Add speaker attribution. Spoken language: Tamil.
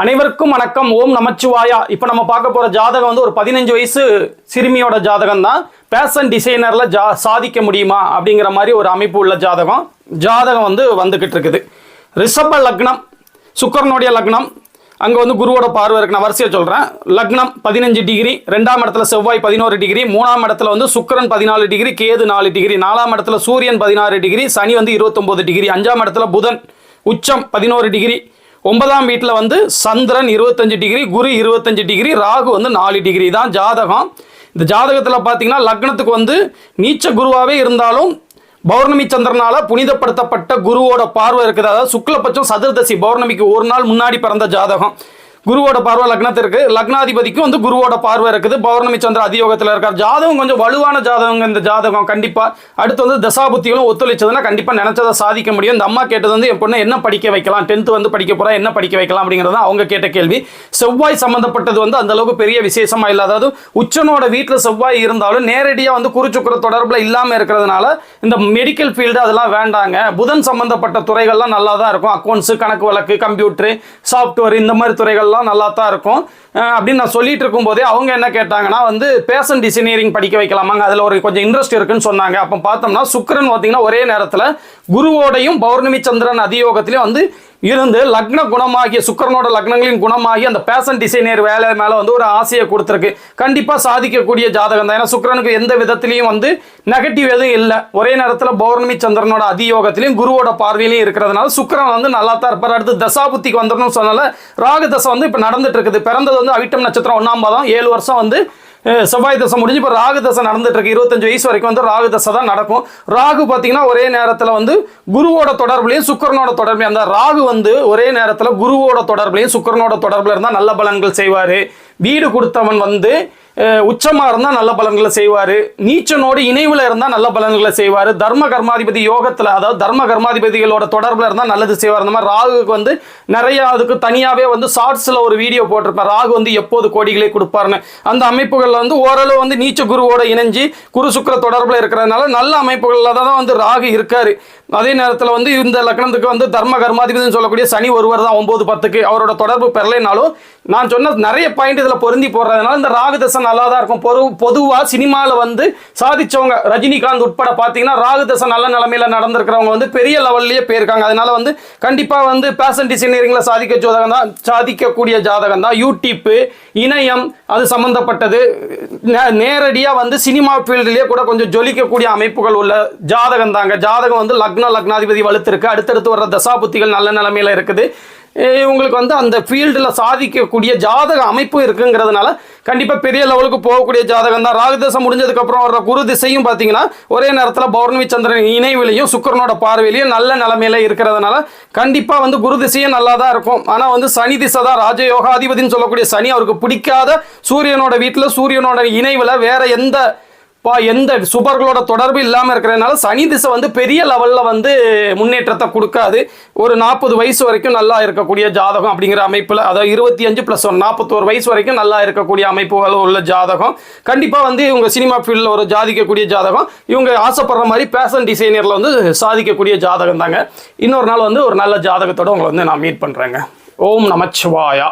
Speaker 1: அனைவருக்கும் வணக்கம். ஓம் நமச்சிவாயா. இப்போ நம்ம பார்க்க போகிற ஜாதகம் வந்து ஒரு 15 வயசு சிறுமியோட ஜாதகம் தான். பேஷன் டிசைனரில் சாதிக்க முடியுமா அப்படிங்கிற மாதிரி ஒரு அமைப்பு உள்ள ஜாதகம் வந்து வந்துக்கிட்டு இருக்குது. ரிஷப லக்னம், சுக்கரனுடைய லக்னம். அங்கே வந்து குருவோட பார்வை இருக்கு. நான் வரிசையாக சொல்கிறேன். லக்னம் 15 டிகிரி, 2ஆம் இடத்துல செவ்வாய் 11 டிகிரி, 3ஆம் இடத்துல வந்து சுக்கரன் 14 டிகிரி, கேது 4 டிகிரி, 4ஆம் இடத்துல சூரியன் 16 டிகிரி, சனி வந்து 29 டிகிரி, 5ஆம் இடத்துல புதன் உச்சம் 11 டிகிரி, 9ஆம் வீட்டில் வந்து சந்திரன் 25 டிகிரி, குரு 25 டிகிரி, ராகு வந்து 4 டிகிரி தான் ஜாதகம். இந்த ஜாதகத்தில் பார்த்தீங்கன்னா லக்னத்துக்கு வந்து நீச்ச குருவாகவே இருந்தாலும் பௌர்ணமி சந்திரனால புனிதப்படுத்தப்பட்ட குருவோட பார்வை இருக்குது. அதாவது சுக்லபட்சம் சதுர்தசி பௌர்ணமிக்கு ஒரு நாள் முன்னாடி பிறந்த ஜாதகம். குருவோட பார்வை லக்னத்திற்கு, லக்னாதிபதிக்கும் வந்து குருவோட பார்வை இருக்குது. பௌர்ணமி சந்திர அதியோகத்தில் இருக்கார். ஜாதகம் கொஞ்சம் வலுவான ஜாதகம். இந்த ஜாதகம் கண்டிப்பாக அடுத்து வந்து தசாபுத்திகளும் ஒத்துழைச்சதுன்னா கண்டிப்பாக நினைச்சதை சாதிக்க முடியும். இந்த அம்மா கேட்டது வந்து என் பொண்ணை என்ன படிக்க வைக்கலாம், 10th வந்து படிக்க போகிறா, என்ன படிக்க வைக்கலாம் அப்படிங்கிறது அவங்க கேட்ட கேள்வி. செவ்வாய் சம்மந்தப்பட்டது வந்து அந்த அளவுக்கு பெரிய விசேஷமா இல்லை. அதாவது உச்சனோட வீட்டில் செவ்வாய் இருந்தாலும் நேரடியாக வந்து குருச்சுக்குர தொடர்பில் இல்லாமல் இருக்கிறதுனால இந்த மெடிக்கல் ஃபீல்டு அதெல்லாம் வேண்டாங்க. புதன் சம்பந்தப்பட்ட துறைகள்லாம் நல்லா தான் இருக்கும். அக்கௌண்ட்ஸு, கணக்கு வழக்கு, கம்ப்யூட்டரு, சாஃப்ட்வேர், இந்த மாதிரி துறைகள் நல்லா தான் இருக்கும் அப்படின்னு நான் சொல்லிட்டு இருக்கும் போதே அவங்க என்ன கேட்டாங்கன்னா வந்து பேஷன் டிசைனியரிங் படிக்க வைக்கலாமாங்க, அதில் ஒரு கொஞ்சம் இன்ட்ரெஸ்ட் இருக்குன்னு சொன்னாங்க. அப்போ பார்த்தோம்னா சுக்கிரன் பார்த்தீங்கன்னா ஒரே நேரத்தில் குருவோடையும் பௌர்ணமி சந்திரன் அதியோகத்திலையும் வந்து இருந்து லக்ன குணமாகிய சுக்கரனோட லக்னங்களின் குணமாகி அந்த பேஷன் டிசைனர் வேலை மேலே வந்து ஒரு ஆசையை கொடுத்துருக்கு. கண்டிப்பாக சாதிக்கக்கூடிய ஜாதகம் தான். ஏன்னா சுக்கரனுக்கு எந்த விதத்திலையும் வந்து நெகட்டிவ் எதுவும் இல்லை. ஒரே நேரத்தில் பௌர்ணமி சந்திரனோட அதியோகத்திலையும் குருவோட பார்வையிலையும் இருக்கிறதுனால சுக்கரன் வந்து நல்லா தான் இருப்பார். அடுத்து தசாபுத்திக்கு வந்துடணும்னு சொன்னால ராகு தசை வந்து இப்போ நடந்துட்டு இருக்குது. பிறந்தது வந்து அவிட்டம் நட்சத்திரம் 1ஆம் பாதம், 7 வருஷம் வந்து செவ்வாய் தசை முடிஞ்சு இப்போ ராகு தசை நடந்துட்டு இருக்கு. 25 வயசு வரைக்கும் வந்து ராகு தசை தான் நடக்கும். ராகு பார்த்தீங்கன்னா ஒரே நேரத்தில் வந்து குருவோட தொடர்புலையும் சுக்கரனோட தொடர்புலையும், அந்த ராகு வந்து ஒரே நேரத்தில் குருவோட தொடர்புலையும் சுக்கரனோட தொடர்புல இருந்தால் நல்ல பலன்கள் செய்வார். வீடு கொடுத்தவன் வந்து உச்சமாக இருந்தால் நல்ல பலன்களை செய்வார். நீச்சனோடு இணைவில் இருந்தால் நல்ல பலன்களை செய்வார். தர்ம கர்மாதிபதி யோகத்தில், அதாவது தர்ம கர்மாதிபதிகளோட தொடர்பில் இருந்தால் நல்லது செய்வார். அந்த மாதிரி ராகுக்கு வந்து நிறைய அதுக்கு தனியாகவே வந்து ஷார்ட்ஸில் ஒரு வீடியோ போட்டிருப்பேன். ராகு வந்து எப்போது கோடிகளை கொடுப்பாருன்னு. அந்த அமைப்புகளில் வந்து ஓரளவு வந்து நீச்ச குருவோட இணைஞ்சு குரு சுக்கிர தொடர்பில் இருக்கிறதுனால நல்ல அமைப்புகளில் தான் வந்து ராகு இருக்காரு. அதே நேரத்தில் வந்து இந்த லக்னத்துக்கு வந்து தர்ம கர்மாதிபதினு சொல்லக்கூடிய சனி ஒருவர் தான் 9-10க்கு அவரோட தொடர்பு பெறலைனாலும் நான் சொன்ன நிறைய பாயிண்ட் இதில் பொருந்தி போடுறதுனால இந்த ராகு தசை நல்லா தான் இருக்கும். பொதுவாக சினிமாவில் வந்து சாதிச்சவங்க ரஜினிகாந்த் உட்பட பார்த்தீங்கன்னா ராகு தசை நல்ல நிலைமையில நடந்திருக்கிறவங்க வந்து பெரிய லெவல்லையே போயிருக்காங்க. அதனால வந்து கண்டிப்பாக வந்து பேஷன் டிசைனியரிங்கில் சாதிக்கக்கூடிய ஜாதகம் தான். யூடியூப்பு, இணையம் அது சம்மந்தப்பட்டது நேரடியாக வந்து சினிமா ஃபீல்டுலேயே கூட கொஞ்சம் ஜொலிக்கக்கூடிய அமைப்புகள் உள்ள ஜாதகம் தாங்க. ஜாதகம் வந்து லக்னாதிபதி வலுத்திருக்கு. அடுத்தடுத்து வர்ற தசாபுத்திகள் நல்ல நிலைமையில இருக்குது. உங்களுக்கு வந்து அந்த ஃபீல்டில் சாதிக்கக்கூடிய ஜாதக அமைப்பு இருக்குங்கிறதுனால கண்டிப்பாக பெரிய லெவலுக்கு போகக்கூடிய ஜாதகம் தான். ராகு தசை முடிஞ்சதுக்கப்புறம் வர்ற குரு திசையும் பார்த்தீங்கன்னா ஒரே நேரத்தில் பௌர்ணமி சந்திரன் இணைவிலையும் சுக்கரனோட பார்வையிலையும் நல்ல நிலைமையில இருக்கிறதுனால கண்டிப்பாக வந்து குரு திசையும் நல்லா தான் இருக்கும். ஆனால் வந்து சனி திசை தான் ராஜயோகாதிபதினு சொல்லக்கூடிய சனி அவருக்கு பிடிக்காத சூரியனோட வீட்டில் சூரியனோட இணைவில் வேற எந்த சுபர்களோட தொடர்பு இல்லாமல் இருக்கிறதுனால சனி திசை வந்து பெரிய லெவலில் வந்து முன்னேற்றத்தை கொடுக்காது. ஒரு 40 வயசு வரைக்கும் நல்லா இருக்கக்கூடிய ஜாதகம் அப்படிங்கிற அமைப்பில், அதாவது 25+1 41 வயசு வரைக்கும் நல்லா இருக்கக்கூடிய அமைப்புகள் உள்ள ஜாதகம். கண்டிப்பாக வந்து இவங்க சினிமா ஃபீல்டில் ஒரு சாதிக்கக்கூடிய ஜாதகம். இவங்க ஆசைப்படுற மாதிரி பேஷன் டிசைனரில் வந்து சாதிக்கக்கூடிய ஜாதகம் தாங்க. இன்னொரு நாள் வந்து ஒரு நல்ல ஜாதகத்தோடு உங்களை வந்து நான் மீட் பண்ணுறேங்க. ஓம் நமச்சிவாயா.